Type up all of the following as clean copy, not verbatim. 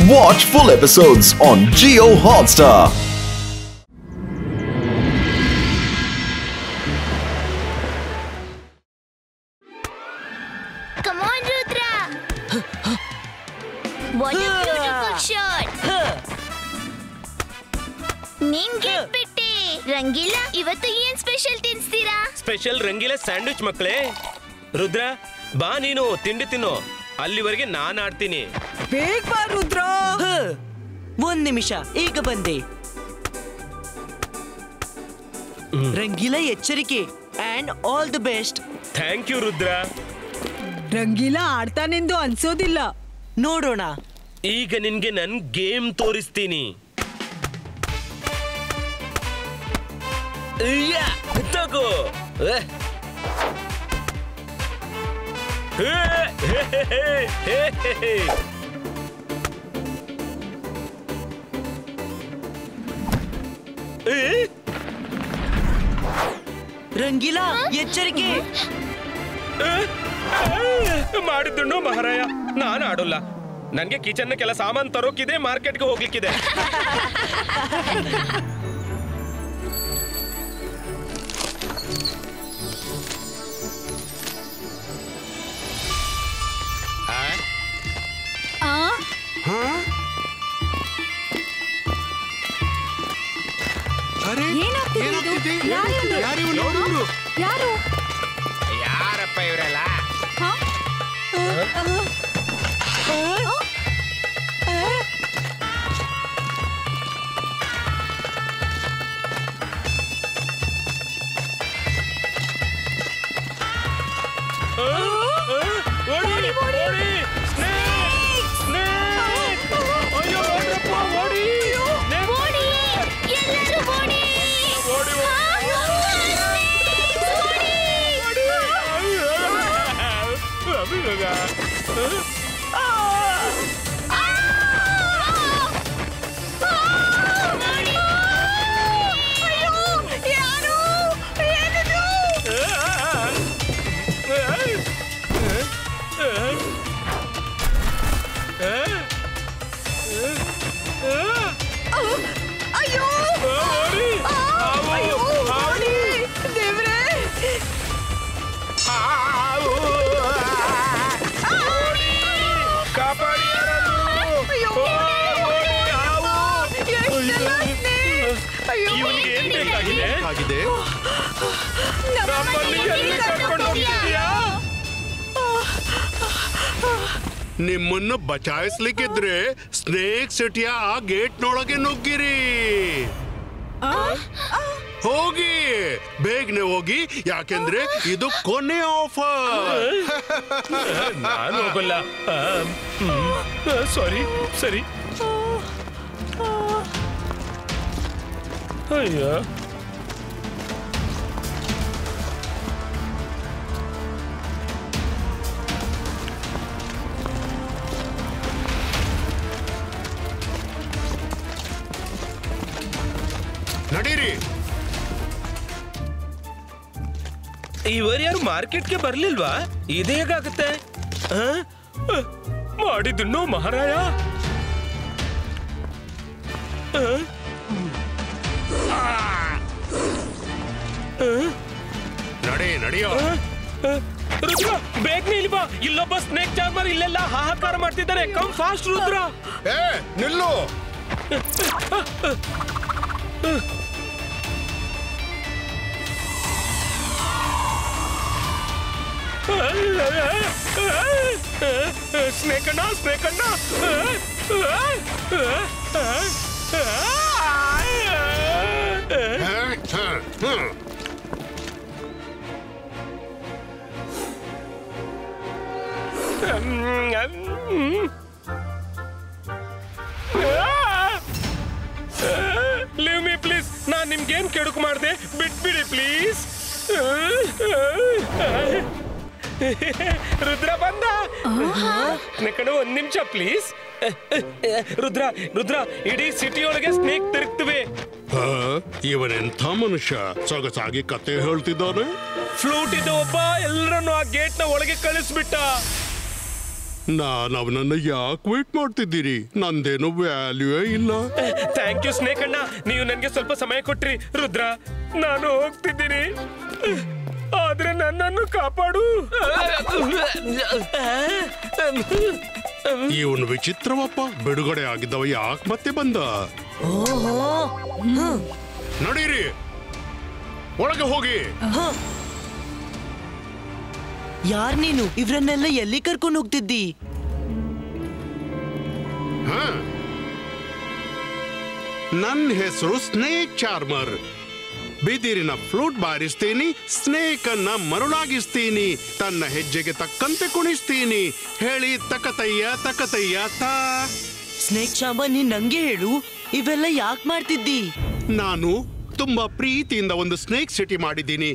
Watch full episodes on Jio Hotstar. Come on, Rudra. What a beautiful shot. ನೀನ್ ಗೆದ್ಬಿಟ್ಟೆ. ರಂಗಿಲ್ಲ, ಇವತ್ತು ಏನ್ special ತಿನ್ಸ್ತೀರಾ? Special ರಂಗಿಲ್ಲ sandwich ಮಕ್ಕಳೇ. ರುದ್ರ ಬಾ, ನೀನು ತಿಂಡಿ ತಿನ್ನು, ಅಲ್ಲಿವರೆಗೆ ನಾನು ಆಡ್ತೀನಿ. ಬೇಗ ಬಾ ರುದ್ರ. ಒಂದ್ ನಿಮಿಷ, ಈಗ ಬಂದೆ. ರಂಗಿಲ ಎಚ್ಚರಿಕೆ and all the best. Thank you Rudra. Rangila ಆಡ್ತಾನೆಂದು ಅನ್ಸೋದಿಲ್ಲ. ನೋಡೋಣ. ಈಗ ನಿನ್ಗೆ ನನ್ ಗೇಮ್ ತೋರಿಸ್ತೀನಿ. ತಗೋ. ರಂಗಿಲ ಎಚ್ಚರಿಕೆ. ಮಾಡಿದ್ದು ಮಹಾರಾಯ, ನಾನು ಆಡೋಲ್ಲ. ನನ್ಗೆ ಕಿಚನ್ ಕೆಲ ಸಾಮಾನು ತರೋಕಿದೆ, ಮಾರ್ಕೆಟ್ಗೆ ಹೋಗ್ಲಿಕ್ಕಿದೆ. ಯಾರಪ್ಪ ಇವರೆಲ್ಲ? ನಿಮ್ಮನ್ನು ಬಚಾಯಿಸ್ಲಿಕ್ಕಿದ್ರೆ ಸ್ನೇಕ್ ಸಿಟಿಯ ಆ ಗೇಟ್ನೊಳಗೆ ನುಗ್ಗಿರಿ. ಹೋಗಿ, ಬೇಗನೆ ಹೋಗಿ, ಯಾಕೆಂದ್ರೆ ಇದು ಕೊನೆ ಆಫರ್. ನಾನು ಹೋಗಲ್ಲ. ಸಾರಿ. ಸರಿ. ಅಯ್ಯ, ನಡೀರಿ. ಇವರು ಯಾರು ಮಾರ್ಕೆಟ್ಗೆ ಬರ್ಲಿಲ್ವಾ? ಇದು ಹೇಗಾಗುತ್ತೆ? ಮಾಡಿದ್ದು ಮಹಾರಾಯ. ನಡೆಯೋ. ರುದ್ರ, ಬೇಗನೆ ಇಲ್ಲಿ ಬಾ. ಇಲ್ಲೊಬ್ಬ ಸ್ನೇಕ್ ಚಾರ್ಮರ್ ಇಲ್ಲೆಲ್ಲ ಹಾಹಾಕಾರ ಮಾಡ್ತಿದ್ದಾನೆ. Come fast Rudra. ನಿಲ್ಲು. ಸ್ನೇಕ್ ಅಣ್ಣ. Leave me please. ನಾನ್ ನಿಮ್ಗೇನ್ ಕೆಡುಕು ಮಾಡಿದೆ? ಬಿಟ್ಬಿಡಿ ಪ್ಲೀಸ್. ರುದ್ರ ಬಂದ. ನೆಕಡು ಒಂದ್ ನಿಮಿಷ ಪ್ಲೀಸ್. ರುದ್ರ, ಇಡೀ ಸಿಟಿ ಒಳಗೆ ಸ್ನೇಕ್ ತಿರುಗ್ತಿವೆ. ಇವನೆಂಥ ಮನುಷ್ಯ, ಸೊಗಸಾಗಿ ಕತೆ ಹೇಳ್ತಿದ್ದಾನೆ. ಫ್ಲೂಟ್ ಇದ್ದ ಒಬ್ಬ ಎಲ್ಲರನ್ನು ಆ ಗೇಟ್ ನ ಒಳಗೆ ಕಳಿಸ್ಬಿಟ್ಟ. ನಾನು ಅವನನ್ನ ಯಾಕೆ ವೇಟ್ ಮಾಡ್ತಿದ್ದೀರಿ? ನಂದೇನು ವ್ಯಾಲ್ಯೂಯೇ ಇಲ್ಲ. ಥ್ಯಾಂಕ್ ಯು ಸ್ನೇಕ್ ಅಣ್ಣ, ನೀವು ನನಗೆ ಸ್ವಲ್ಪ ಸಮಯ ಕೊಟ್ರಿ. ರುದ್ರ, ನಾನು ಹೋಗ್ತಿದ್ದೀನಿ, ಆದ್ರೆ ನನ್ನನ್ನು ಕಾಪಾಡು. ಇವನು ವಿಚಿತ್ರವಪ್ಪ, ಬಿಡುಗಡೆ ಆಗಿದ್ದವ ಯಾಕೆ ಮತ್ತೆ ಬಂದ? ನಡೀರಿ, ಒಳಗೆ ಹೋಗಿ. ಯಾರ್ ನೀನು? ಇವ್ರನ್ನೆಲ್ಲ ಎಲ್ಲಿ ಕರ್ಕೊಂಡು ಹೋಗ್ತಿದ್ದಿ? ನನ್ನ ಹೆಸರು ಸ್ನೇಕ್ ಚಾರ್ಮರ್. ಬಿದಿರಿನ ಫ್ಲೂಟ್ ಬಾರಿಸ್ತೀನಿ, ಸ್ನೇಕ್ ಅನ್ನ ಮರುಳಾಗಿಸ್ತೀನಿ, ತನ್ನ ಹೆಜ್ಜೆಗೆ ತಕ್ಕಂತೆ ಕುಣಿಸ್ತೀನಿ. ಹೇಳಿ ತಕತಯ್ಯ ತಕತಯ್ಯ ತಾ. ಸ್ನೇಕ್ ಚಾರ್ಮರ್, ನೀನ್ ನಂಗೆ ಹೇಳು, ಇವೆಲ್ಲ ಯಾಕೆ ಮಾಡ್ತಿದ್ದಿ? ನಾನು ತುಂಬಾ ಪ್ರೀತಿಯಿಂದ ಒಂದು ಸ್ನೇಕ್ ಸಿಟಿ ಮಾಡಿದ್ದೀನಿ.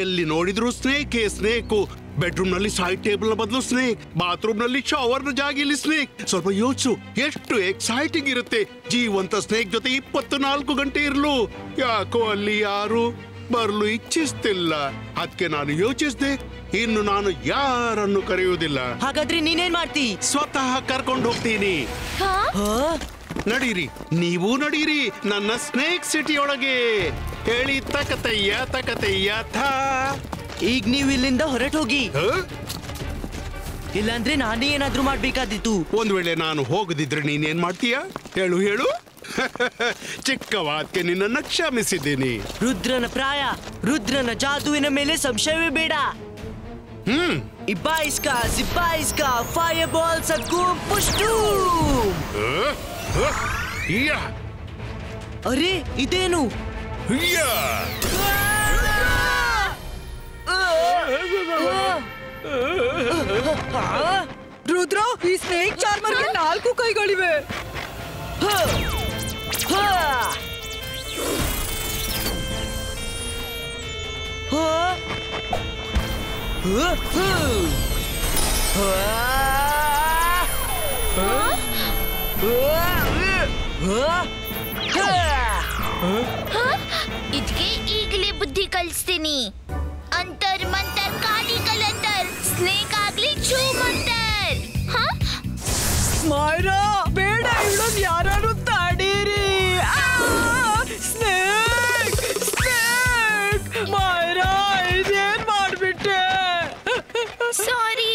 ಎಲ್ಲಿ ನೋಡಿದ್ರು ಸ್ನೇಕ್ ಸ್ನೇಕು. ಬೆಡ್ರೂಮ್ ನಲ್ಲಿ ಸೈಡ್ ಟೇಬಲ್ ನ ಬದಲು ಸ್ನೇಕ್, ಬಾತ್ರೂಮ್ ನಲ್ಲಿ ಶವರ್ ನ ಜಾಗಿಲಿ ಸ್ನೇಕ್. ಸ್ವಲ್ಪ ಯೋಚಿಸು, ಎಷ್ಟು ಎಕ್ಸೈಟಿಂಗ್ ಇರುತ್ತೆ ಜೀವಂತ ಸ್ನೇಕ್ ಜೊತೆ 24 ಗಂಟೆ ಇರ್ಲು. ಯಾಕೋ ಅಲ್ಲಿ ಯಾರು ಬರ್ಲು ಇಚ್ಛಿಸ್ತಿಲ್ಲ. ಅದಕ್ಕೆ ನಾನು ಯೋಚಿಸ್ದೆ, ಇನ್ನು ನಾನು ಯಾರನ್ನು ಕರೆಯುವುದಿಲ್ಲ. ಹಾಗಾದ್ರೆ ನೀನೇನ್ ಮಾಡ್ತಿ? ಸ್ವತಃ ಕರ್ಕೊಂಡು ಹೋಗ್ತೀನಿ. ನಡೀರಿ, ನೀವು ನಡೀರಿ ನನ್ನ ಸ್ನೇಕ್ ಸಿಟಿ ಒಳಗೆ. ಹೇಳಿ ತಕತಯ್ಯ ತಕತಯ್ಯ ಥಾ. ಈಗ ನೀವು ಇಲ್ಲಿಂದ ಹೊರಟು ಹೋಗಿ, ಇಲ್ಲಾಂದ್ರೆ ನಾನೇ ಏನಾದ್ರೂ ಮಾಡ್ಬೇಕಾದಿತ್ತು. ಒಂದ್ ವೇಳೆ ನಾನು ಹೋಗದಿದ್ರೆ ನೀನೇನ್ ಮಾಡ್ತೀಯ? ಹೇಳು ಹೇಳು. ಚಿಕ್ಕವಾದ್ಕೆ ನಿನ್ನನ್ನು ಕ್ಷಮಿಸಿದ್ದೀನಿ. ರುದ್ರನ ಪ್ರಾಯ, ರುದ್ರನ ಜಾದುವಿನ ಮೇಲೆ ಸಂಶಯವೇ ಬೇಡ. ಇಬ್ಬಾಯಿಸ್ಕಾ ಸಿಬ್ಬಾಯಿಸ್ಕಾ ಫೈರ್ ಬಾಲ್ ಸಕ್ಕು ಪುಷ್ಟು. ಅರೆ ಇದೇನು? ರುದ್ರ, ಈ ಸ್ನೇಕ್ ಚಾರ್ಮರ್ಗೆ 4 ಕೈಗಳಿವೆ. ಇದಕ್ಕೆ ಈಗಲೇ ಬುದ್ಧಿ ಕಲಿಸ್ತೀನಿ. ಅಂತರ್ ಮಂತರ್ ಕಾಲಿ ಕಲಂತರ್, ಸ್ನೇಕ್ ಆಗ್ಲಿ ಚೂ ಮಂತರ್. ಮಾಯ್ರಾ, ಬೇಡ, ಇವಳನ್ನ ಯಾರು ತಡೀರಿ. ಸ್ನೇಕ್ ಸ್ನೇಕ್, ಮಾಯ್ರಾ ಇದೇನ್ ಮಾಡ್ಬಿಟ್ಟೆ? ಸಾರಿ.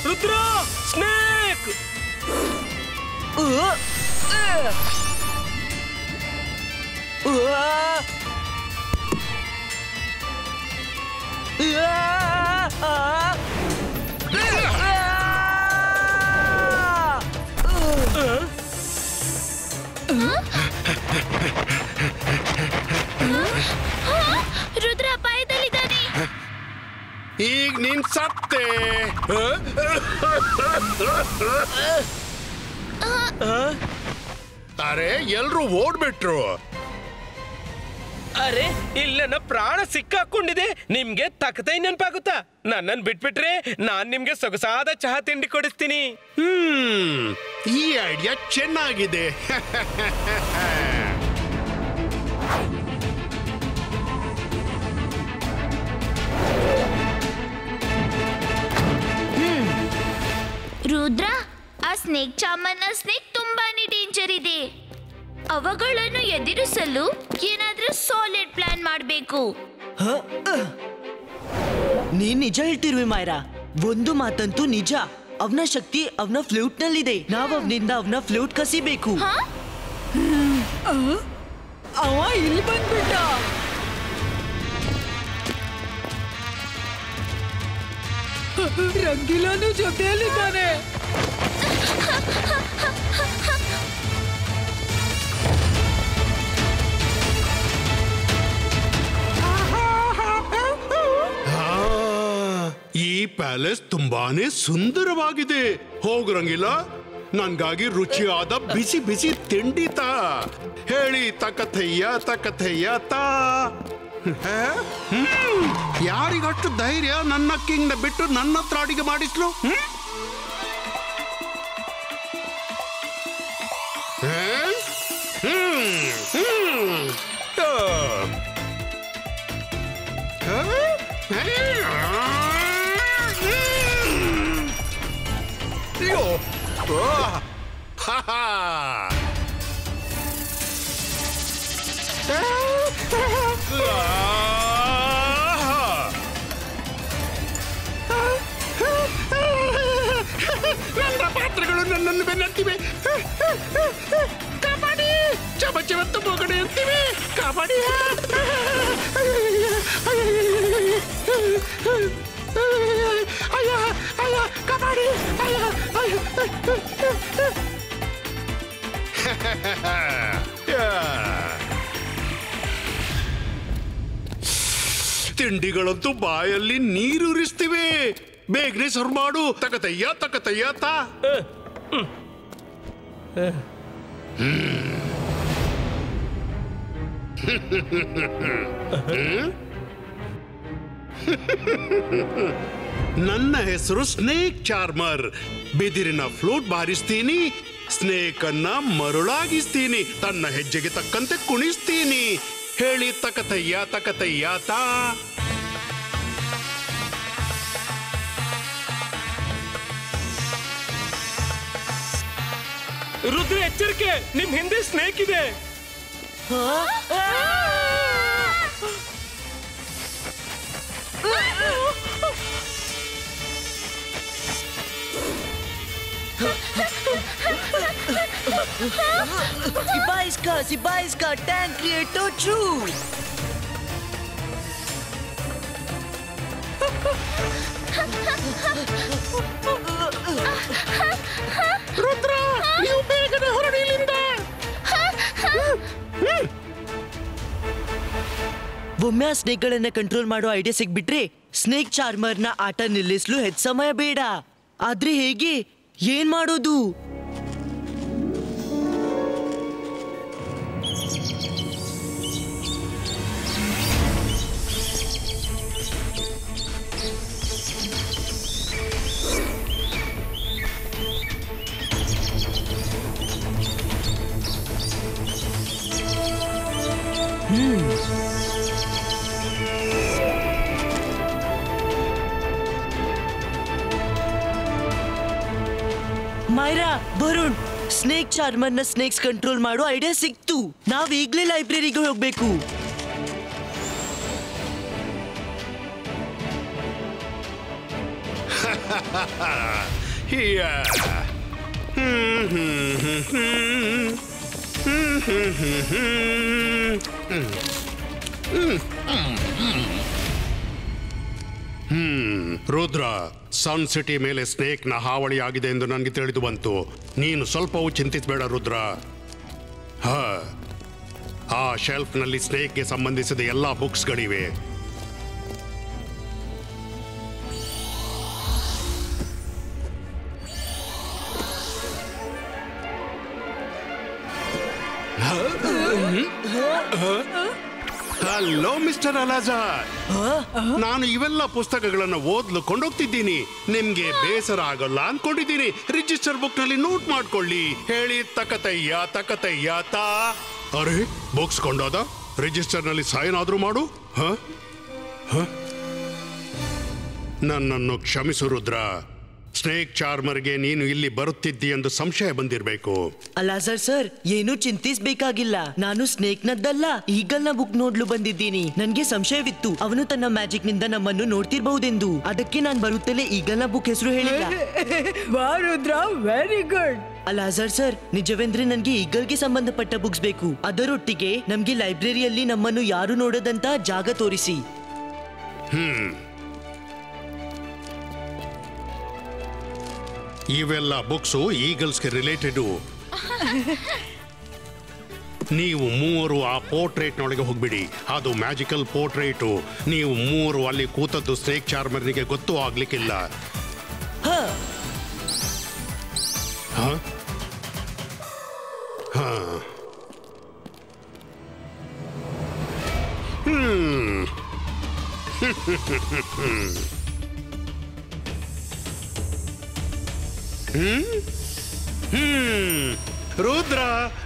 ರುದ್ರ, ಸ್ನೇಕ್. ರುದ್ರ ಅಪಾಯದಲ್ಲಿದ್ದಾನೆ. ಈಗ ನೀನ್ ಸತ್ತೆ. ಅರೆ, ಎಲ್ರು ಓಡ್ಬಿಟ್ರು. ಅರೆ, ಇಲ್ಲ ನನ್ನ ಪ್ರಾಣ ಸಿಕ್ಕಾಕೊಂಡಿದೆ. ನಿಮ್ಗೆ ತಕತೈ ನೆನಪಾಗುತ್ತಾ? ನನ್ನನ್ನು ಬಿಟ್ಬಿಟ್ರೆ ನಾನ್ ನಿಮ್ಗೆ ಸೊಗಸಾದ ಚಹಾ ತಿಂಡಿ ಕೊಡಿಸ್ತೀನಿ. ಈ ಐಡಿಯಾ ಚೆನ್ನಾಗಿದೆ. ರುದ್ರ, ಆ ಸ್ನೇಕ್ ಚಾಮನ್ನ ಸ್ನೇಕ್ ತುಂಬಾನೇ ಡೇಂಜರ್ ಇದೆ. ಅವುಗಳನ್ನು ಎದುರಿಸಲು ಏನಾದ್ರೂ ಸಾಲಿಡ್ ಪ್ಲಾನ್ ಮಾಡಬೇಕು. ನೀನ್ ನಿಜ ಹೇಳ್ತಿರುವೆ ಮಾಯ್ರಾ. ಒಂದು ಮಾತಂತೂ ನಿಜ, ಅವನ ಶಕ್ತಿ ಅವನ ಫ್ಲೂಟ್ ನಲ್ಲಿದೆ. ನಾವ್ ಅವನಿಂದ ಅವನ ಫ್ಲೂಟ್ ಕಸಿಬೇಕು. ಅವ ಇಲ್ಲಿ ಬಂದ್ಬಿಟ್ಟ. ರಂಗಿಲಾನು ಜೊತೆಯಲ್ಲಿದ್ದಾನೆ. ಈ ಪ್ಯಾಲೇಸ್ ತುಂಬಾನೇ ಸುಂದರವಾಗಿದೆ. ಹೋಗ್ರಂಗಿಲ್ಲ, ನನ್ಗಾಗಿ ರುಚಿಯಾದ ಬಿಸಿ ಬಿಸಿ ತಿಂಡಿ ತಾ. ಹೇಳಿ ತಕಥಯ್ಯ ತಕಥಯ್ಯ ತಾ. ಯಾರಿಗಷ್ಟು ಧೈರ್ಯ ನನ್ನ ಕಿಂಗ್ನ ಬಿಟ್ಟು ನನ್ನ ಹತ್ರ ಅಡಿಗೆ ಮಾಡಿಸ್ಲು? ನನ್ನ ಪಾತ್ರಗಳು ನನ್ನನ್ನು ಬೆನ್ನತ್ತಿವೆ. ಕಾಪಾಡಿ, ಚಮಚವತ್ತು ಮೊಗಡೆ ಅಂತಿವೆ. ಕಾಪಾಡಿ, ಅಯ್ಯ ಅಯ್ಯ, ಕಾಪಾಡಿ, ಅಯ್ಯ ಅಯ್ಯ. ತಿಂಡಿಗಳಂತೂ ಬಾಯಲ್ಲಿ ನೀರುರಿಸ್ತಿವೆ. ಬೇಗನೆ ಸರ್ವ್ ಮಾಡು. ತಕತಯ್ಯ ತಕತಯ್ಯ ತಾ. ನನ್ನ ಹೆಸರು ಸ್ನೇಕ್ ಚಾರ್ಮರ್. ಬಿದಿರಿನ ಫ್ಲೂಟ್ ಬಾರಿಸ್ತೀನಿ, ಸ್ನೇಕ್ ಅನ್ನ ಮರುಳಾಗಿಸ್ತೀನಿ, ತನ್ನ ಹೆಜ್ಜೆಗೆ ತಕ್ಕಂತೆ ಕುಣಿಸ್ತೀನಿ. ಹೇಳಿ ತಕತಯ್ಯ ತಕತಯ್ಯ ತಾ. ರುದ್ರ, ಎಚ್ಚರಿಕೆ, ನಿಮ್ ಹಿಂದೆ ಸ್ನೇಕ್ ಇದೆ. Sibaisca, tank creator true. Rudra, ನೀವು ಬೇಗನೆ ಹೊರಡಿ ಇಲ್ಲಿಂದ. ಒಮ್ಮೆ ಆ ಸ್ನೇಕ್ಗಳನ್ನ ಕಂಟ್ರೋಲ್ ಮಾಡೋ ಐಡಿಯಾ ಸಿಗ್ಬಿಟ್ರೆ ಸ್ನೇಕ್ ಚಾರ್ಮರ್ನ ಆಟ ನಿಲ್ಲಿಸಲು ಹೆಚ್ಚು ಸಮಯ ಬೇಡ. ಆದ್ರೆ ಹೇಗೆ, ಏನ್ ಮಾಡೋದು? ಮೈರಾ, ವರುಣ್, ಸ್ನೇಕ್ ಚಾರ್ಮರ್ನ ಸ್ನೇಕ್ಸ್ ಕಂಟ್ರೋಲ್ ಮಾಡೋ ಐಡಿಯಾ ಸಿಕ್ತು. ನಾವ್ ಈಗ್ಲೇ ಲೈಬ್ರರಿಗೆ ಹೋಗ್ಬೇಕು. ರುದ್ರ, ಸನ್ ಸಿಟಿ ಮೇಲೆ ಸ್ನೇಕ್ ನ ಹಾವಳಿ ಆಗಿದೆ ಎಂದು ನನಗೆ ತಿಳಿದು ಬಂತು. ನೀನು ಸ್ವಲ್ಪವೂ ಚಿಂತಿಸಬೇಡ ರುದ್ರ. ಆ ಶೆಲ್ಫ್ ನಲ್ಲಿ ಸ್ನೇಕ್ಗೆ ಸಂಬಂಧಿಸಿದ ಎಲ್ಲಾ ಬುಕ್ಸ್ಗಳಿವೆ. ಹಲೋ ಮಿಸ್ಟರ್ ಅಲಾಜಾರ್, ನಾನು ಇವೆಲ್ಲ ಪುಸ್ತಕಗಳನ್ನು ಓದ್ಲು ಕೊಂಡೋಗ್ತಿದ್ದೀನಿ. ನಿಮ್ಗೆ ಬೇಸರ ಆಗಲ್ಲ ಅನ್ಕೊಂಡಿದ್ದೀನಿ. ರಿಜಿಸ್ಟರ್ ಬುಕ್ ನಲ್ಲಿ ನೋಟ್ ಮಾಡ್ಕೊಳ್ಳಿ. ಹೇಳಿ ತಕತಯ್ಯ ತಕತಯ್ಯ ತಾ. ಅರೆ, ಬುಕ್ಸ್ ಕೊಂಡೋದ? ರಿಜಿಸ್ಟರ್ ನಲ್ಲಿ ಸೈನ್ ಆದ್ರೂ ಮಾಡು. ನನ್ನನ್ನು ಕ್ಷಮಿಸು ರುದ್ರ. ಸ್ನೇಕ್ ಚಾರ್ಮರ್ಗೆ ನೀನು ಇಲ್ಲಿ ಬರುತ್ತಿದ್ದಿ ಎಂದು ಸಂಶಯ ಬಂದಿರಬೇಕು. ಅಲಾಜಾರ್ ಸರ್, ಏನು ಚಿಂತಿಸಬೇಕಾಗಿಲ್ಲ. ನಾನು ಸ್ನೇಕ್ ನದ್ದಲ್ಲ, ಈಗಲ್ನ ಬುಕ್ ನೋಡ್ಲು ಬಂದಿದ್ದೀನಿ. ನನ್ಗೆ ಸಂಶಯವಿತ್ತು, ಅವನು ತನ್ನ ಮ್ಯಾಜಿಕ್ ನಿಂದ ನಮ್ಮನ್ನು ನೋಡ್ತಿರ್ಬಹುದೆಂದು. ಅದಕ್ಕೆ ನಾನು ಬರುತ್ತಲೇ ಈಗಲ್ನ ಬುಕ್ ಹೆಸರು ಹೇಳಿಲ್ಲ. Rudra, very good. ಅಲಾಜಾರ್ ಸರ್, ನಿಜವೆಂದ್ರೆ ನನ್ಗೆ ಈಗಲ್ಗೆ ಸಂಬಂಧಪಟ್ಟ ಬುಕ್ಸ್ ಬೇಕು. ಅದರೊಟ್ಟಿಗೆ ನಮ್ಗೆ ಲೈಬ್ರರಿಯಲ್ಲಿ ನಮ್ಮನ್ನು ಯಾರು ನೋಡದಂತ ಜಾಗ ತೋರಿಸಿ. ಇವೆಲ್ಲ ಬುಕ್ಸು ಈಗಲ್ಸ್ಗೆ ರಿಲೇಟೆಡ್. ನೀವು ಮೂವರು ಆ ಪೋರ್ಟ್ರೇಟ್ನೊಳಗೆ ಹೋಗ್ಬಿಡಿ. ಅದು ಮ್ಯಾಜಿಕಲ್ ಪೋರ್ಟ್ರೇಟು. ನೀವು ಮೂವರು ಅಲ್ಲಿ ಕೂತದ್ದು ಸ್ನೇಕ್ ಚಾರ್ಮರ್ನಿಗೆ ಗೊತ್ತೂ ಆಗ್ಲಿಕ್ಕಿಲ್ಲ. ಹಾ ಹಾ ಹಾ ರುದ್ರ,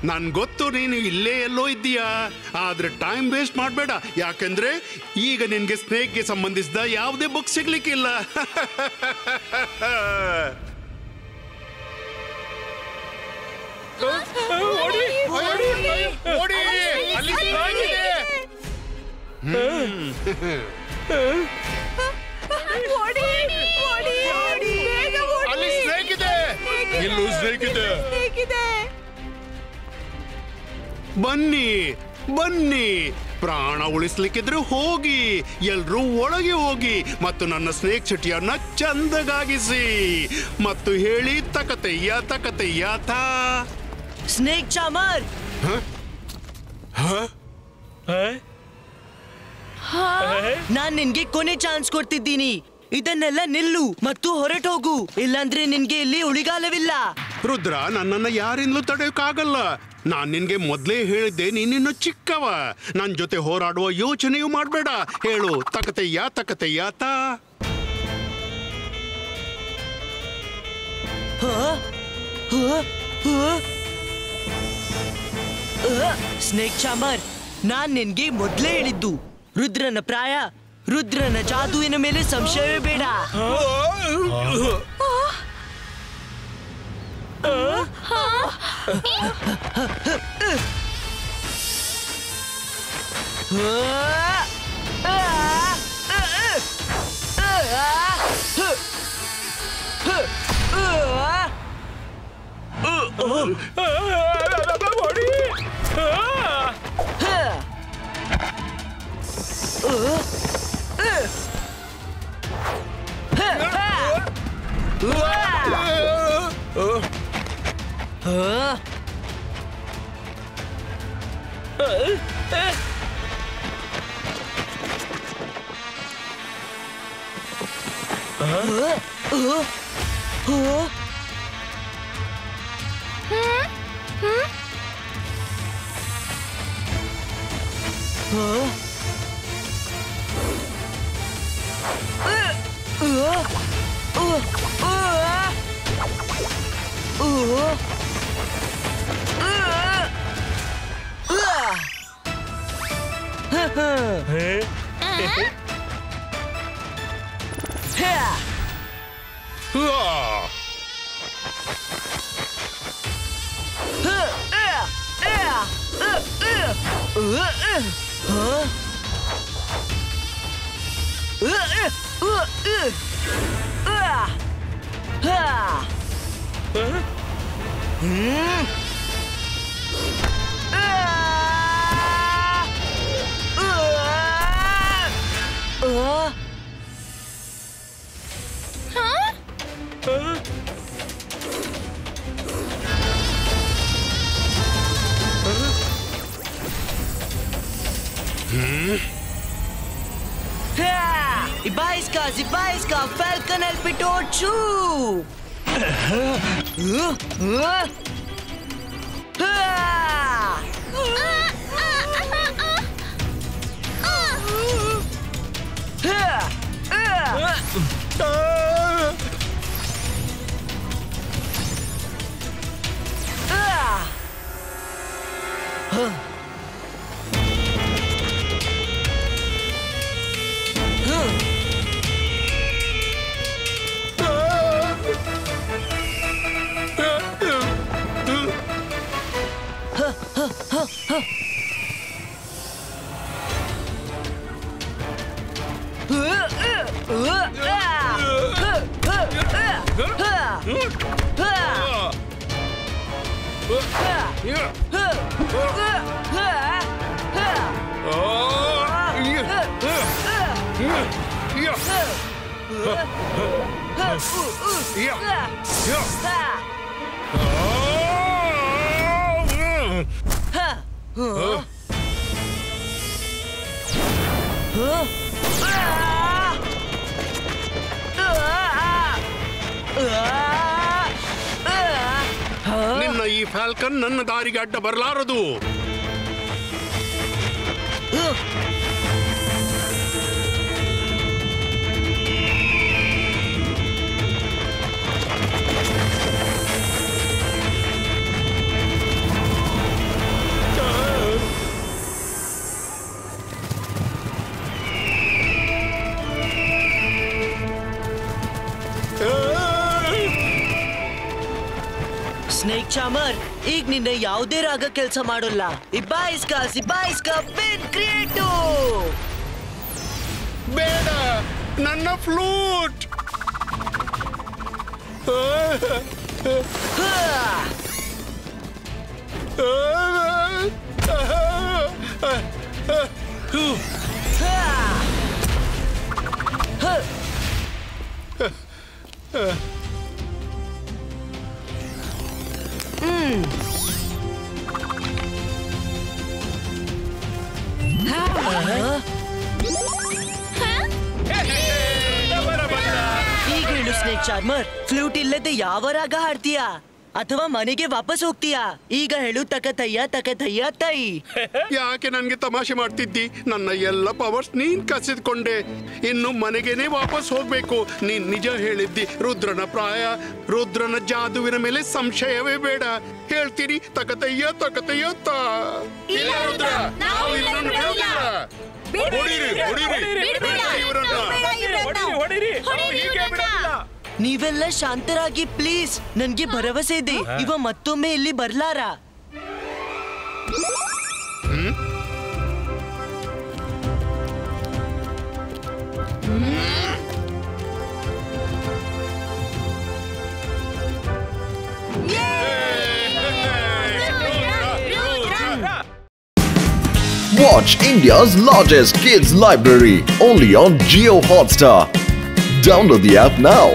ನನ್ ಗೊತ್ತು ನೀನು ಇಲ್ಲೇ ಎಲ್ಲೋ ಇದ್ದೀಯಾ. ಆದ್ರೆ ಟೈಮ್ ವೇಸ್ಟ್ ಮಾಡಬೇಡ, ಯಾಕಂದ್ರೆ ಈಗ ನಿನ್ಗೆ ಸ್ನೇಕ್ಗೆ ಸಂಬಂಧಿಸಿದ ಯಾವುದೇ ಬುಕ್ ಸಿಗ್ಲಿಕ್ಕಿಲ್ಲ. ಅಲ್ಲಿ ಸ್ನೇಕ್ ಇದೆ, ಇಲ್ಲೂ ಸ್ನೇಕ್ ಇದೆ. ಬನ್ನಿ ಬನ್ನಿ, ಪ್ರಾಣ ಉಳಿಸ್ಲಿಕ್ಕಿದ್ರೆ ಹೋಗಿ, ಎಲ್ರೂ ಒಳಗೆ ಹೋಗಿ ಮತ್ತು ನನ್ನ ಸ್ನೇಕ್ ಸಿಟಿಯನ್ನ ಚಂದಗಾಗಿಸಿ ಮತ್ತು ಹೇಳಿ ತಕತಯ್ಯ ತಕತಯ್ಯ ತಾ. ಸ್ನೇಕ್ ಚಾಮರ್, ನಾನ್ ನಿನ್ಗೆ ಕೊನೆ ಚಾನ್ಸ್ ಕೊಡ್ತಿದ್ದೀನಿ. ಇದನ್ನೆಲ್ಲ ನಿಲ್ಲು ಮತ್ತು ಹೊರಟು ಹೋಗು, ಇಲ್ಲಾಂದ್ರೆ ನಿನ್ಗೆ ಇಲ್ಲಿ ಉಳಿಗಾಲವಿಲ್ಲ. ರುದ್ರ, ನನ್ನನ್ನ ಯಾರಿಂದಲೂ ತಡೆಯೋಕ್ಕಾಗಲ್ಲ. ನಾನ್ ನಿನ್ಗೆ ಮೊದ್ಲೇ ಹೇಳಿದ್ದೆ, ನೀನಿನ್ನು ಚಿಕ್ಕವ. ನನ್ ಜೊತೆ ಹೋರಾಡುವ ಯೋಚನೆಯೂ ಮಾಡ್ಬೇಡ. ಹೇಳು ತಕತಯ್ಯ ತಕತಯ್ಯ ತಾ. ಸ್ನೇಕ್ ಚಾಮರ್, ನಾನ್ ನಿನ್ಗೆ ಮೊದ್ಲೇ ಹೇಳಿದ್ದು, ರುದ್ರನ ಪ್ರಾಯ, ರುದ್ರನ ಜಾದುವಿನ ಮೇಲೆ ಸಂಶಯವೇ ಬೇಡ. Ibaisca, Falcon El Pitochu! ನಿನ್ನ ಈ ಫ್ಯಾಲ್ಕನ್ ನನ್ನ ದಾರಿಗೆ ಅಡ್ಡ ಬರಲಾರದು. ಸ್ನೇಕ್ ಚಾಮರ್, ಈಗ ನಿನ್ನೆ ಯಾವುದೇ ರಾಗ ಕೆಲಸ ಮಾಡೋಲ್ಲ. ಸಿಬಾಯಿಸ್ಕಾ ಬಿನ್ ಕ್ರಿಯೇಟು. ಬೇಡ, ನನ್ನ ಫ್ಲೂಟ್. ಈಗ ಹೇಳು ಸ್ನೇಕ್ ಚಾರ್ಮರ್, ಫ್ಲೂಟ್ ಇಲ್ಲದೆ ಯಾವ ರಾಗ ಹಾಡ್ತೀಯಾ ಅಥವಾ ಮನೆಗೆ ವಾಪಸ್ ಹೋಗ್ತೀಯಾ? ಈಗ ಹೇಳು, ತಕತಯ್ಯ ತೈ. ಯಾಕೆ ನನ್ಗೆ ತಮಾಷೆ ಮಾಡ್ತಿದ್ದಿ? ನನ್ನ ಎಲ್ಲ ಪವರ್ಸ್ ನೀನ್ ಕಸಿದ್ಕೊಂಡೆ. ಇನ್ನು ಮನೆಗೇನೆ ವಾಪಸ್ ಹೋಗ್ಬೇಕು. ನೀನ್ ನಿಜ ಹೇಳಿದ್ದಿ. ರುದ್ರನ ಜಾದುವಿನ ಮೇಲೆ ಸಂಶಯವೇ ಬೇಡ. ಹೇಳ್ತೀನಿ, ತಕತಯ್ಯ ತಾ. ಇಲ್ಲ ರುದ್ರ, ನಾವು ಇವ್ರನ್ನ ಬಿಡೋದಿಲ್ಲ. ನೀವೆಲ್ಲ ಶಾಂತರಾಗಿ ಪ್ಲೀಸ್. ನನ್ಗೆ ಭರವಸೆ ಇದೆ, ಇವ ಮತ್ತೊಮ್ಮೆ ಇಲ್ಲಿ ಬರ್ಲಾರ. Watch India's largest kids library only on Jio Hotstar. Download the app now.